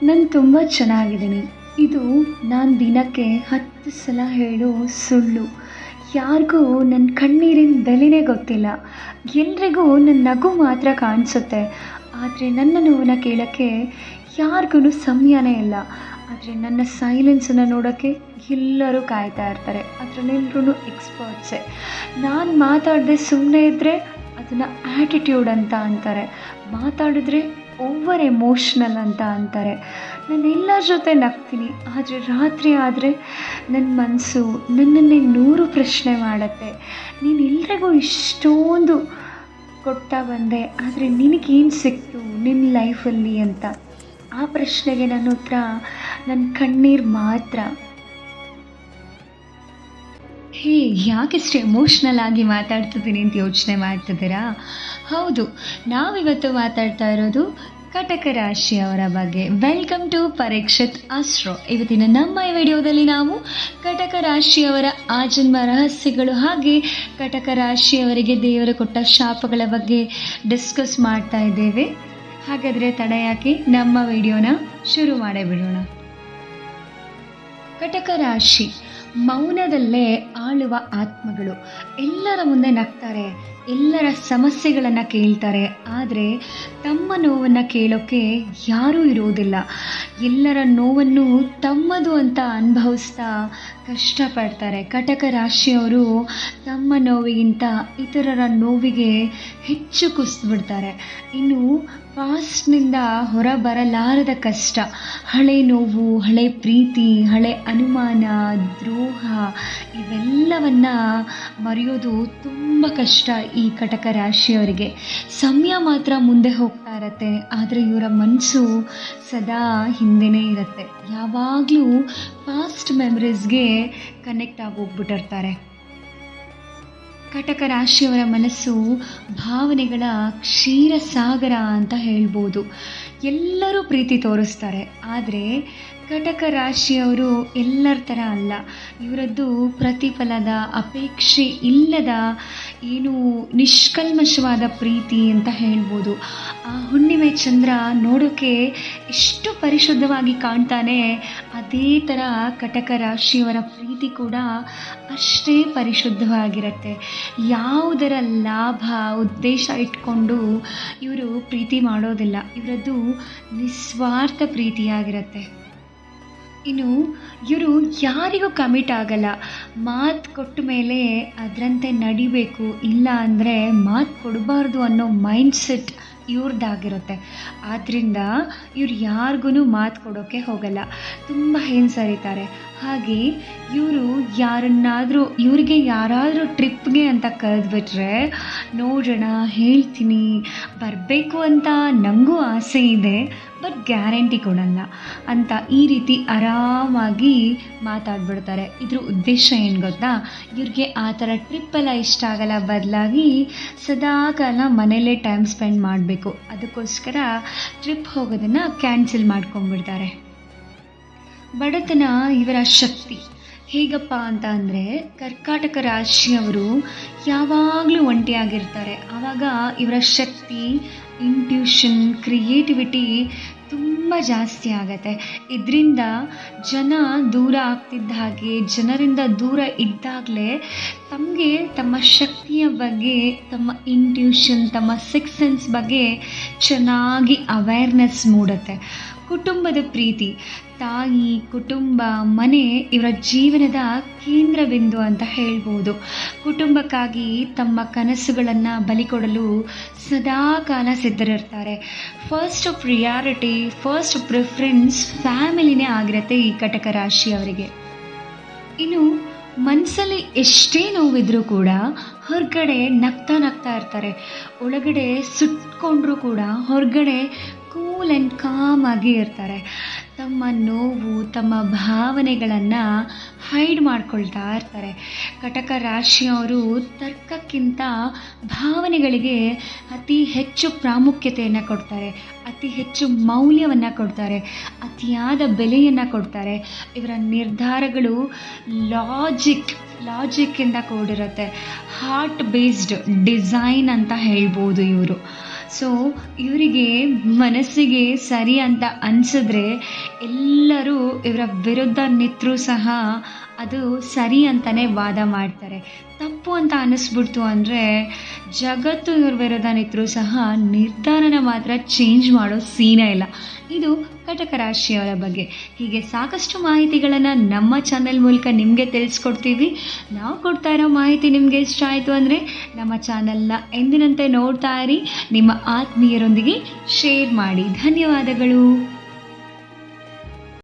ನಾನು ತುಂಬ ಚೆನ್ನಾಗಿದ್ದೀನಿ. ಇದು ನಾನು ದಿನಕ್ಕೆ 10 ಸಲ ಹೇಳೋ ಸುಳ್ಳು. ಯಾರಿಗೂ ನನ್ನ ಕಣ್ಣೀರಿನ ಬೆಲೆನೇ ಗೊತ್ತಿಲ್ಲ. ಎಲ್ರಿಗೂ ನನ್ನ ನಗು ಮಾತ್ರ ಕಾಣಿಸುತ್ತೆ. ಆದರೆ ನನ್ನ ನೋವನ್ನ ಕೇಳೋಕ್ಕೆ ಯಾರಿಗೂ ಸಮಯನೇ ಇಲ್ಲ. ಆದರೆ ನನ್ನ ಸೈಲೆನ್ಸನ್ನು ನೋಡೋಕ್ಕೆ ಎಲ್ಲರೂ ಕಾಯ್ತಾ ಇರ್ತಾರೆ. ಅದರಲ್ಲೆಲ್ಲರೂ ಎಕ್ಸ್ಪರ್ಟ್ಸೇ. ನಾನು ಮಾತಾಡದೆ ಸುಮ್ಮನೆ ಇದ್ದರೆ ಅದನ್ನು ಆ್ಯಟಿಟ್ಯೂಡ್ ಅಂತ ಅಂತಾರೆ. ಮಾತಾಡಿದ್ರೆ ಓವರ್ ಎಮೋಷ್ನಲ್ ಅಂತ ಅಂತಾರೆ. ನಾನು ಎಲ್ಲರ ಜೊತೆ ನಗ್ತೀನಿ, ಆದರೆ ರಾತ್ರಿ ಆದರೆ ನನ್ನ ಮನಸ್ಸು ನನ್ನನ್ನೇ 100 ಪ್ರಶ್ನೆ ಮಾಡುತ್ತೆ. ನೀನು ಎಲ್ರಿಗೂ ಇಷ್ಟೊಂದು ಕೊಡ್ತಾ ಬಂದೆ, ಆದರೆ ನಿನಗೇನು ಸಿಕ್ತು ನಿನ್ನ ಲೈಫಲ್ಲಿ ಅಂತ. ಆ ಪ್ರಶ್ನೆಗೆ ನನ್ನ ಉತ್ತರ ನನ್ನ ಕಣ್ಣೀರು ಮಾತ್ರ. ಹೇ, ಯಾಕಿಷ್ಟು ಎಮೋಷ್ನಲ್ ಆಗಿ ಮಾತಾಡ್ತಿದ್ದೀನಿ ಅಂತ ಯೋಚನೆ ಮಾಡ್ತಿದ್ದೀರಾ? ಹೌದು, ನಾವಿವತ್ತು ಮಾತಾಡ್ತಾ ಇರೋದು ಕಟಕ ರಾಶಿಯವರ ಬಗ್ಗೆ. Welcome to Parikshit astro. ಇವತ್ತಿನ ನಮ್ಮ ಈ ವಿಡಿಯೋದಲ್ಲಿ ನಾವು ಕಟಕ ರಾಶಿಯವರ ಆಜನ್ಮ ರಹಸ್ಯಗಳು ಹಾಗೆ ಕಟಕ ರಾಶಿಯವರಿಗೆ ದೇವರು ಕೊಟ್ಟ ಶಾಪಗಳ ಬಗ್ಗೆ ಡಿಸ್ಕಸ್ ಮಾಡ್ತಾ ಇದ್ದೇವೆ. ಹಾಗಾದರೆ ತಡ ಯಾಕೆ, ನಮ್ಮ ವಿಡಿಯೋನ ಶುರು ಮಾಡೇ ಬಿಡೋಣ. ಕಟಕ ರಾಶಿ ಮೌನದಲ್ಲೇ ಆಳುವ ಆತ್ಮಗಳು. ಎಲ್ಲರ ಮುಂದೆ ನಗ್ತಾರೆ, ಎಲ್ಲರ ಸಮಸ್ಯೆಗಳನ್ನು ಕೇಳ್ತಾರೆ, ಆದರೆ ತಮ್ಮ ನೋವನ್ನು ಕೇಳೋಕ್ಕೆ ಯಾರೂ ಇರೋದಿಲ್ಲ. ಎಲ್ಲರ ನೋವನ್ನು ತಮ್ಮದು ಅಂತ ಅನುಭವಿಸ್ತಾ ಕಷ್ಟಪಡ್ತಾರೆ. ಕಟಕ ರಾಶಿಯವರು ತಮ್ಮ ನೋವಿಗಿಂತ ಇತರರ ನೋವಿಗೆ ಹೆಚ್ಚು ಕುಸಿದ್ಬಿಡ್ತಾರೆ. ಇನ್ನು ಪಾಸ್ಟ್ನಿಂದ ಹೊರಬರಲಾರದ ಕಷ್ಟ, ಹಳೆ ನೋವು, ಹಳೆ ಪ್ರೀತಿ, ಹಳೆ ಅನುಮಾನ, ದ್ರೋಹ, ಇವೆಲ್ಲವನ್ನು ಮರೆಯೋದು ತುಂಬ ಕಷ್ಟ ಈ ಕಟಕ ರಾಶಿಯವರಿಗೆ. ಸಮಯ ಮಾತ್ರ ಮುಂದೆ ಹೋಗ್ತಾ ಇರತ್ತೆ, ಆದರೆ ಇವರ ಮನಸ್ಸು ಸದಾ ಹಿಂದೆನೇ ಇರುತ್ತೆ. ಯಾವಾಗಲೂ ಪಾಸ್ಟ್ ಮೆಮರೀಸ್ಗೆ ಕನೆಕ್ಟ್ ಆಗೋಗ್ಬಿಟ್ಟಿರ್ತಾರೆ. ಕಟಕ ರಾಶಿಯವರ ಮನಸ್ಸು ಭಾವನೆಗಳ ಕ್ಷೀರಸಾಗರ ಅಂತ ಹೇಳ್ಬೋದು. ಎಲ್ಲರೂ ಪ್ರೀತಿ ತೋರಿಸ್ತಾರೆ, ಆದರೆ ಕಟಕ ರಾಶಿಯವರು ಎಲ್ಲರ ಥರ ಅಲ್ಲ. ಇವರದ್ದು ಪ್ರತಿಫಲದ ಅಪೇಕ್ಷೆ ಇಲ್ಲದ ಏನು ನಿಷ್ಕಲ್ಮಶವಾದ ಪ್ರೀತಿ ಅಂತ ಹೇಳ್ಬೋದು. ಆ ಹುಣ್ಣಿಮೆ ಚಂದ್ರ ನೋಡೋಕ್ಕೆ ಎಷ್ಟು ಪರಿಶುದ್ಧವಾಗಿ ಕಾಣ್ತಾನೆ, ಅದೇ ಥರ ಕಟಕ ರಾಶಿಯವರ ಪ್ರೀತಿ ಕೂಡ ಅಷ್ಟೇ ಪರಿಶುದ್ಧವಾಗಿರುತ್ತೆ. ಯಾವುದರ ಲಾಭ ಉದ್ದೇಶ ಇಟ್ಕೊಂಡು ಇವರು ಪ್ರೀತಿ ಮಾಡೋದಿಲ್ಲ. ಇವರದ್ದು ನಿಸ್ವಾರ್ಥ ಪ್ರೀತಿಯಾಗಿರುತ್ತೆ. ಇನ್ನು ಇವರು ಯಾರಿಗೂ ಕಮಿಟ್ ಆಗಲ್ಲ. ಮಾತು ಕೊಟ್ಟ ಮೇಲೆ ಅದರಂತೆ ನಡಿಬೇಕು, ಇಲ್ಲ ಅಂದರೆ ಮಾತು ಕೊಡಬಾರ್ದು ಅನ್ನೋ ಮೈಂಡ್ಸೆಟ್ ಇವ್ರದ್ದಾಗಿರುತ್ತೆ. ಆದ್ದರಿಂದ ಇವ್ರು ಯಾರಿಗೂ ಮಾತು ಕೊಡೋಕ್ಕೆ ಹೋಗಲ್ಲ, ತುಂಬ ಹಿಂಸರಿತಾರೆ. ಹಾಗೆ ಇವರು ಇವ್ರಿಗೆ ಯಾರಾದರೂ ಟ್ರಿಪ್ಗೆ ಅಂತ ಕರೆದ್ಬಿಟ್ರೆ ನೋಡೋಣ, ಹೇಳ್ತೀನಿ, ಬರಬೇಕು ಅಂತ ನನಗೂ ಆಸೆ ಇದೆ, ಬಟ್ ಗ್ಯಾರಂಟಿ ಕೊಡಲ್ಲ ಅಂತ ಈ ರೀತಿ ಆರಾಮಾಗಿ ಮಾತಾಡ್ಬಿಡ್ತಾರೆ. ಇದ್ರ ಉದ್ದೇಶ ಏನು ಗೊತ್ತಾ? ಇವ್ರಿಗೆ ಆ ಥರ ಟ್ರಿಪ್ಪೆಲ್ಲ ಇಷ್ಟ ಆಗಲ್ಲ, ಬದಲಾಗಿ ಸದಾಕಾಲ ಮನೇಲೇ ಟೈಮ್ ಸ್ಪೆಂಡ್ ಮಾಡಬೇಕು. ಅದಕ್ಕೋಸ್ಕರ ಟ್ರಿಪ್ ಹೋಗೋದನ್ನು ಕ್ಯಾನ್ಸಲ್ ಮಾಡ್ಕೊಂಡ್ಬಿಡ್ತಾರೆ. ಬಡತನ ಇವರ ಶಕ್ತಿ. ಹೇಗಪ್ಪ ಅಂತ ಅಂದರೆ, ಕರ್ಕಾಟಕ ರಾಶಿಯವರು ಯಾವಾಗಲೂ ಒಂಟಿಯಾಗಿರ್ತಾರೆ. ಆವಾಗ ಇವರ ಶಕ್ತಿ, ಇಂಟ್ಯೂಷನ್, ಕ್ರಿಯೇಟಿವಿಟಿ ತುಂಬ ಜಾಸ್ತಿ ಆಗತ್ತೆ. ಇದರಿಂದ ಜನ ದೂರ ಆಗ್ತಿದ್ದ ಹಾಗೆ, ಜನರಿಂದ ದೂರ ಇದ್ದಾಗಲೇ ತಮಗೆ ತಮ್ಮ ಶಕ್ತಿಯ ಬಗ್ಗೆ, ತಮ್ಮ ಇಂಟ್ಯೂಷನ್, ತಮ್ಮ ಸಿಕ್ಸ್ ಸೆನ್ಸ್ ಬಗ್ಗೆ ಚೆನ್ನಾಗಿ ಅವೇರ್ನೆಸ್ ಮೂಡುತ್ತೆ. ಕುಟುಂಬದ ಪ್ರೀತಿ. ತಾಯಿ, ಕುಟುಂಬ, ಮನೆ ಇವರ ಜೀವನದ ಕೇಂದ್ರ ಬಿಂದು ಅಂತ ಹೇಳ್ಬೋದು. ಕುಟುಂಬಕ್ಕಾಗಿ ತಮ್ಮ ಕನಸುಗಳನ್ನು ಬಲಿಕೊಡಲು ಸದಾಕಾಲ ಸಿದ್ಧರಿರ್ತಾರೆ. ಫಸ್ಟ್ ಪ್ರಿಯಾರಿಟಿ, ಫಸ್ಟ್ ಪ್ರಿಫರೆನ್ಸ್ ಫ್ಯಾಮಿಲಿನೇ ಆಗಿರುತ್ತೆ ಈ ಕಟಕ ರಾಶಿಯವರಿಗೆ. ಇನ್ನು ಮನಸ್ಸಲ್ಲಿ ಎಷ್ಟೇ ನೋವಿದ್ರೂ ಕೂಡ ಹೊರಗಡೆ ನಗ್ತಾ ಇರ್ತಾರೆ. ಒಳಗಡೆ ಸುಟ್ಕೊಂಡ್ರೂ ಕೂಡ ಹೊರಗಡೆ ಕೂಲ್ ಆ್ಯಂಡ್ ಕಾಮ್ ಆಗಿ ಇರ್ತಾರೆ. ತಮ್ಮ ನೋವು, ತಮ್ಮ ಭಾವನೆಗಳನ್ನು ಹೈಡ್ ಮಾಡ್ಕೊಳ್ತಾ ಇರ್ತಾರೆ. ಕಟಕ ರಾಶಿಯವರು ತರ್ಕಕ್ಕಿಂತ ಭಾವನೆಗಳಿಗೆ ಅತಿ ಹೆಚ್ಚು ಪ್ರಾಮುಖ್ಯತೆಯನ್ನು ಕೊಡ್ತಾರೆ, ಅತಿ ಹೆಚ್ಚು ಮೌಲ್ಯವನ್ನು ಕೊಡ್ತಾರೆ, ಅತಿಯಾದ ಬೆಲೆಯನ್ನು ಕೊಡ್ತಾರೆ. ಇವರ ನಿರ್ಧಾರಗಳು ಲಾಜಿಕ್ಕಿಂದ ಕೂಡಿರುತ್ತೆ. ಹಾರ್ಟ್ ಬೇಸ್ಡ್ ಡಿಸೈನ್ ಅಂತ ಹೇಳ್ಬೋದು ಇವರು. ಸೊ ಇವರಿಗೆ ಮನಸ್ಸಿಗೆ ಸರಿ ಅಂತ ಅನಿಸಿದ್ರೆ ಎಲ್ಲರೂ ಇವರ ವಿರುದ್ಧ ನಿಂತರೂ ಸಹ ಅದು ಸರಿ ಅಂತಲೇ ವಾದ ಮಾಡ್ತಾರೆ. ತಪ್ಪು ಅಂತ ಅನ್ನಿಸ್ಬಿಡ್ತು ಅಂದರೆ ಜಗತ್ತು ಇವ್ರ ವಿರುದ್ಧ ನಿಂತರೂ ಸಹ ನಿರ್ಧಾರನ ಮಾತ್ರ ಚೇಂಜ್ ಮಾಡೋ ಸೀನೇ ಇಲ್ಲ. ಇದು ಕಟಕ ರಾಶಿಯವರ ಬಗ್ಗೆ. ಹೀಗೆ ಸಾಕಷ್ಟು ಮಾಹಿತಿಗಳನ್ನು ನಮ್ಮ ಚಾನೆಲ್ ಮೂಲಕ ನಿಮಗೆ ತಿಳಿಸ್ಕೊಡ್ತೀವಿ. ನಾವು ಕೊಡ್ತಾ ಇರೋ ಮಾಹಿತಿ ನಿಮಗೆ ಇಷ್ಟ ಆಯಿತು ಅಂದರೆ ನಮ್ಮ ಚಾನಲ್ನ ಎಂದಿನಂತೆ ನೋಡ್ತಾ ಇರಿ, ನಿಮ್ಮ ಆತ್ಮೀಯರೊಂದಿಗೆ ಶೇರ್ ಮಾಡಿ. ಧನ್ಯವಾದಗಳು.